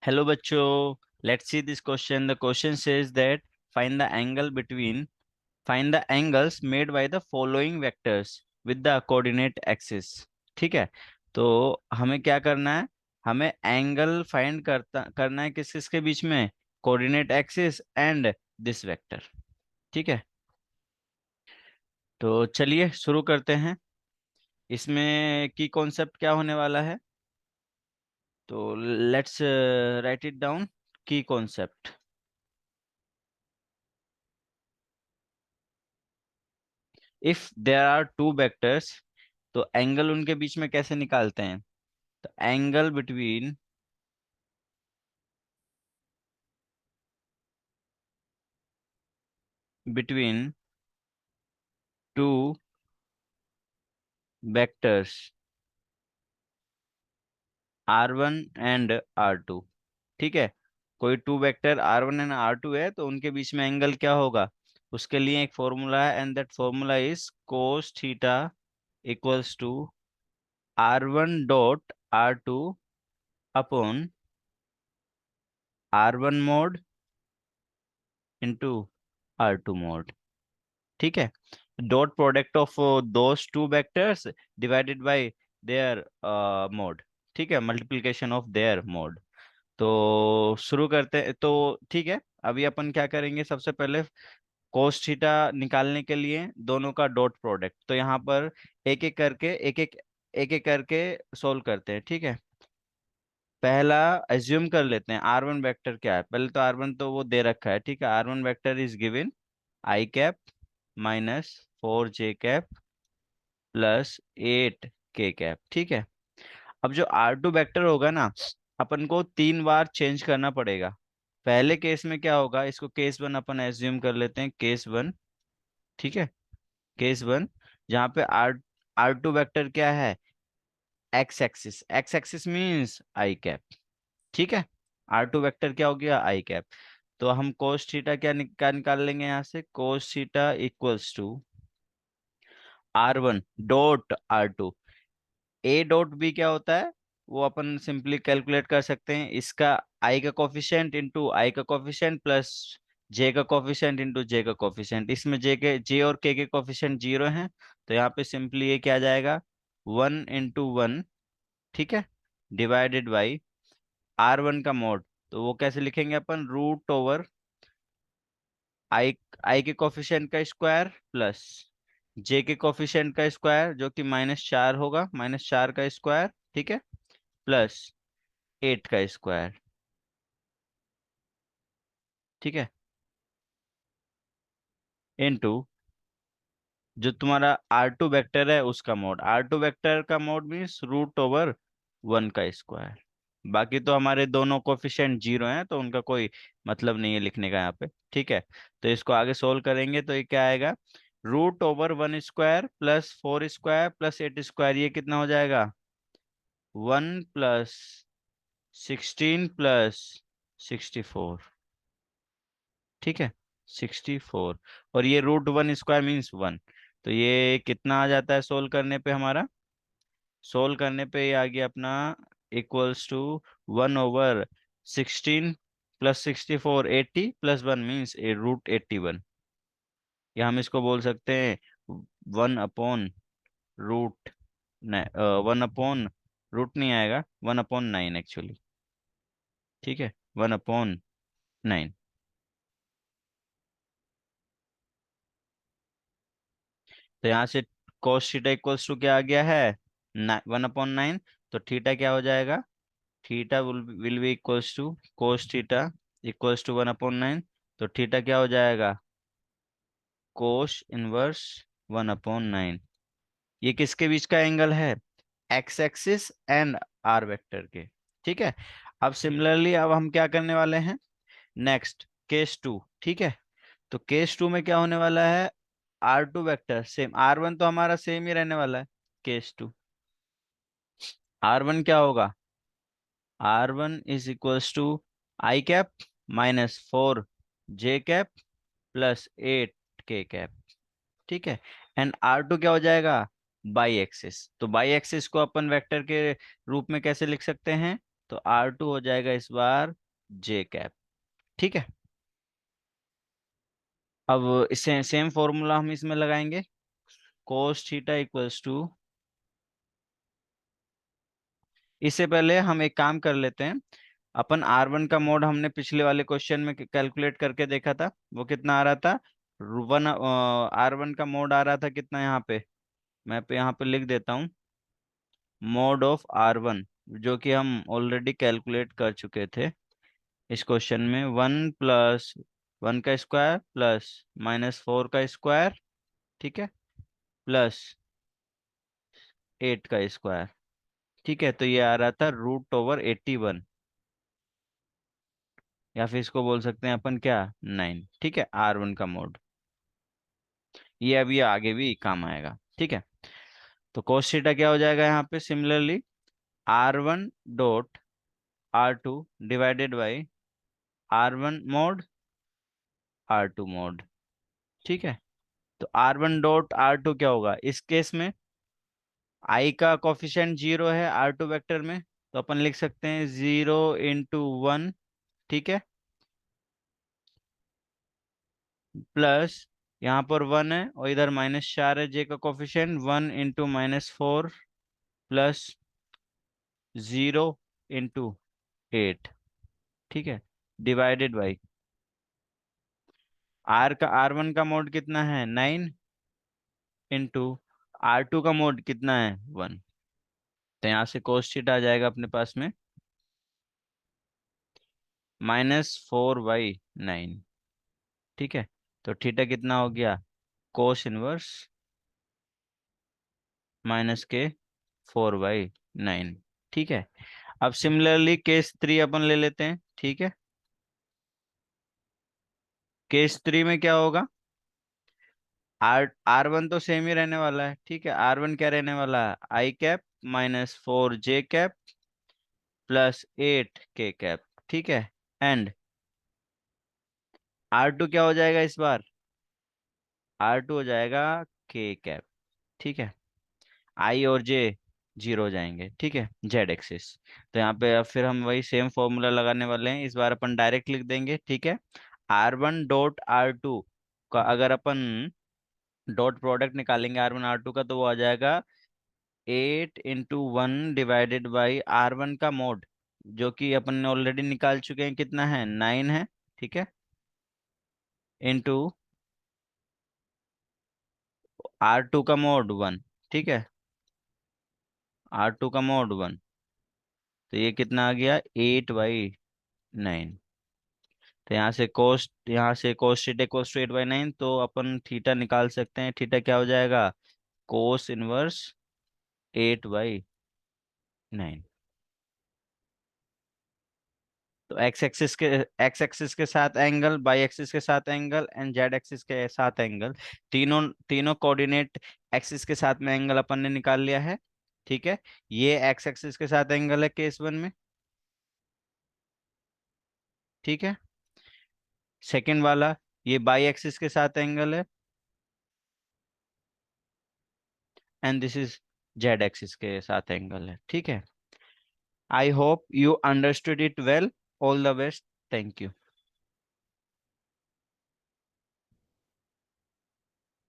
Hello बच्चों, let's see this question. The question says that find the angle between find the angles made by the following vectors with the coordinate axis. ठीक है, तो हमें क्या करना है? हमें एंगल फाइंड करना है किस किस के बीच में? Coordinate axis and this vector. ठीक है, तो चलिए शुरू करते हैं। इसमें की कॉन्सेप्ट क्या होने वाला है? तो let's write it down. Key concept, if there are two vectors, तो एंगल उनके बीच में कैसे निकालते हैं? तो angle between two vectors R1 and R2। ठीक है, कोई to vector R1 and R2 है तो उनके बीच में एंगल क्या होगा? उसके लिए एक फॉर्मूला है and that formula is cos theta equals to R1 dot R2 upon R1 mod into R2 mod. ठीक है, dot product of those two vectors divided by their mod. ठीक है, मल्टीप्लिकेशन ऑफ देयर मोड। तो शुरू करते हैं। तो ठीक है, अभी अपन क्या करेंगे? सबसे पहले कोस थीटा निकालने के लिए दोनों का डॉट प्रोडक्ट, तो यहाँ पर एक एक करके सोल्व करते हैं। ठीक है, पहला एज्यूम कर लेते हैं आर वन वैक्टर क्या है। पहले तो आर वन तो वो दे रखा है। ठीक है, R one vector is given i cap minus 4 j cap plus 8 k cap. ठीक है, अब जो आर टू वेक्टर होगा ना, अपन को 3 बार चेंज करना पड़ेगा। पहले केस में क्या होगा? इसको केस वन अपन एज्यूम कर लेते हैं, केस वन। ठीक है, केस वन, जहाँ पे आर आर टू वेक्टर क्या है? X axis means i cap. ठीक है, आर टू वेक्टर क्या हो गया? I cap. तो हम कोस थीटा क्या निकाल लेंगे यहाँ से? Cos theta equals to R1 dot R2। A dot B क्या होता है? वो अपन सिंपली कैलकुलेट कर सकते हैं। इसका आई का कोफिशिएंट इंटू आई का कोफिशिएंट प्लस जे का कोफिशिएंट इंटू जे का कोफिशिएंट। इसमें जे और के कोफिशिएंट 0 हैं, तो यहाँ पे सिंपली ये क्या आ जाएगा? 1 इंटू 1। ठीक है, डिवाइडेड बाई R1 का मोड। तो वो कैसे लिखेंगे अपन? रूट ओवर आई आई के कोफिशिएंट का स्क्वायर प्लस जे के कोफिशिएंट का स्क्वायर, जो कि -4 होगा, -4 का स्क्वायर। ठीक है, प्लस 8 का स्क्वायर। ठीक है, इनटू जो तुम्हारा आर टू वेक्टर है उसका मोड। आर टू वेक्टर का मोड मीन्स रूट ओवर 1 का स्क्वायर। बाकी तो हमारे दोनों कोफिशिएंट 0 हैं, तो उनका कोई मतलब नहीं है लिखने का यहाँ पे। ठीक है, तो इसको आगे सोल्व करेंगे तो ये क्या आएगा? Root over 1 square plus 4 square plus 8 square, ये कितना हो जाएगा? 1 + 16 + 64। ठीक है, 64। और ये रूट 1 स्क्वायर मीन्स 1। तो ये कितना आ जाता है सोल्व करने पे हमारा? सोल्व करने पे ये आ गया अपना इक्वल्स टू 1/16 + 64, 80 + 1 मीन्स रूट 81। या हम इसको बोल सकते हैं 1/रूट 1/रूट नहीं आएगा, 1/9 एक्चुअली। ठीक है, 1/9। तो यहाँ से cos थीटा इक्वल्स टू क्या आ गया है? 1/9। तो थीटा क्या हो जाएगा? Theta will be equals to cos theta equals to 1/9। तो थीटा क्या हो जाएगा? Cos inverse 1/9। ये किसके बीच का एंगल है? X axis and R vector के। ठीक है, अब सिमिलरली अब हम क्या करने वाले हैं? Next case two. ठीक है, तो केस टू में क्या होने वाला है? R two vector same, R one तो हमारा सेम ही रहने वाला है। केस टू, आर वन क्या होगा? R1 is equals to i cap -4 j cap plus 8 k cap. ठीक है, एंड R2 क्या हो जाएगा? Y axis. तो बाई एक्सिस को अपन वेक्टर के रूप में कैसे लिख सकते हैं? तो R2 हो जाएगा इस बार जे कैप। ठीक है, अब इसे सेम फॉर्मूला हम इसमें लगाएंगे। कोस थीटा इक्वल्स टू, इससे पहले हम एक काम कर लेते हैं। अपन R1 का मोड हमने पिछले वाले क्वेश्चन में कैलकुलेट करके देखा था, वो कितना आ रहा था। R1 का मोड आ रहा था कितना, यहाँ पे मैं पे यहाँ पे लिख देता हूँ। मोड ऑफ R1 जो कि हम ऑलरेडी कैलकुलेट कर चुके थे इस क्वेश्चन में, 1 + 1 का स्क्वायर प्लस -4 का स्क्वायर, ठीक है, प्लस 8 का स्क्वायर। ठीक है, तो ये आ रहा था √81, या फिर इसको बोल सकते हैं अपन क्या, 9। ठीक है, R1 का मोड, ये अभी आगे भी काम आएगा। ठीक है, तो cos थीटा क्या हो जाएगा यहाँ पे, similarly R1 dot R2 divided by R1 mode R2 mod. ठीक है, तो R1 डॉट R2 क्या होगा इस केस में, I का कोफिशिएंट 0 है R2 वेक्टर में, तो अपन लिख सकते हैं 0 × 1। ठीक है, प्लस यहाँ पर 1 है और इधर -4 है, जे का कोफिशिएंट 1 × -4 प्लस 0 × 8। ठीक है, डिवाइडेड बाई R1 का मोड कितना है 9, इंटू R2 का मोड कितना है 1। तो यहाँ से कोस थीटा आ जाएगा अपने पास में -4/9। ठीक है, तो थीटा कितना हो गया, कोस इनवर्स -के 4/9। ठीक है, अब सिमिलरली केस 3 अपन ले लेते हैं। ठीक है, केस 3 में क्या होगा, R1 तो सेम ही रहने वाला है। ठीक है, R1 क्या रहने वाला है, I cap -4 J cap plus 8 K cap. ठीक है, एंड R2 क्या हो जाएगा इस बार, R2 हो जाएगा K कैप। ठीक है, I और J 0 हो जाएंगे। ठीक है, जेड एक्सिस। तो यहाँ पे अब फिर हम वही सेम फॉर्मूला लगाने वाले हैं, इस बार अपन डायरेक्ट लिख देंगे। ठीक है, R1 डॉट R2 का अगर अपन डॉट प्रोडक्ट निकालेंगे R1 R2 का, तो वो आ जाएगा 8 × 1 डिवाइडेड बाई R1 का मोड, जो कि अपन ने ऑलरेडी निकाल चुके हैं, कितना है 9 है। ठीक है, इंटू R2 का मोड 1। ठीक है, R2 का मोड 1, तो ये कितना आ गया 8/9। तो यहाँ से कोस थीटा इक्वल्स टू 8/9, तो अपन थीटा निकाल सकते हैं। थीटा क्या हो जाएगा, कोस इनवर्स 8/9। तो एक्स एक्सिस के साथ एंगल, बाई एक्सिस के साथ एंगल एंड जेड एक्सिस के साथ एंगल, तीनों तीनों कोऑर्डिनेट एक्सिस के साथ में एंगल अपन ने निकाल लिया है। ठीक है, ये एक्स एक्सिस के साथ एंगल है केस 1 में। ठीक है, सेकंड वाला ये बाई एक्सिस के साथ एंगल है, and this is Z axis के साथ एंगल है। ठीक है, I hope you understood it well. All the best, thank you.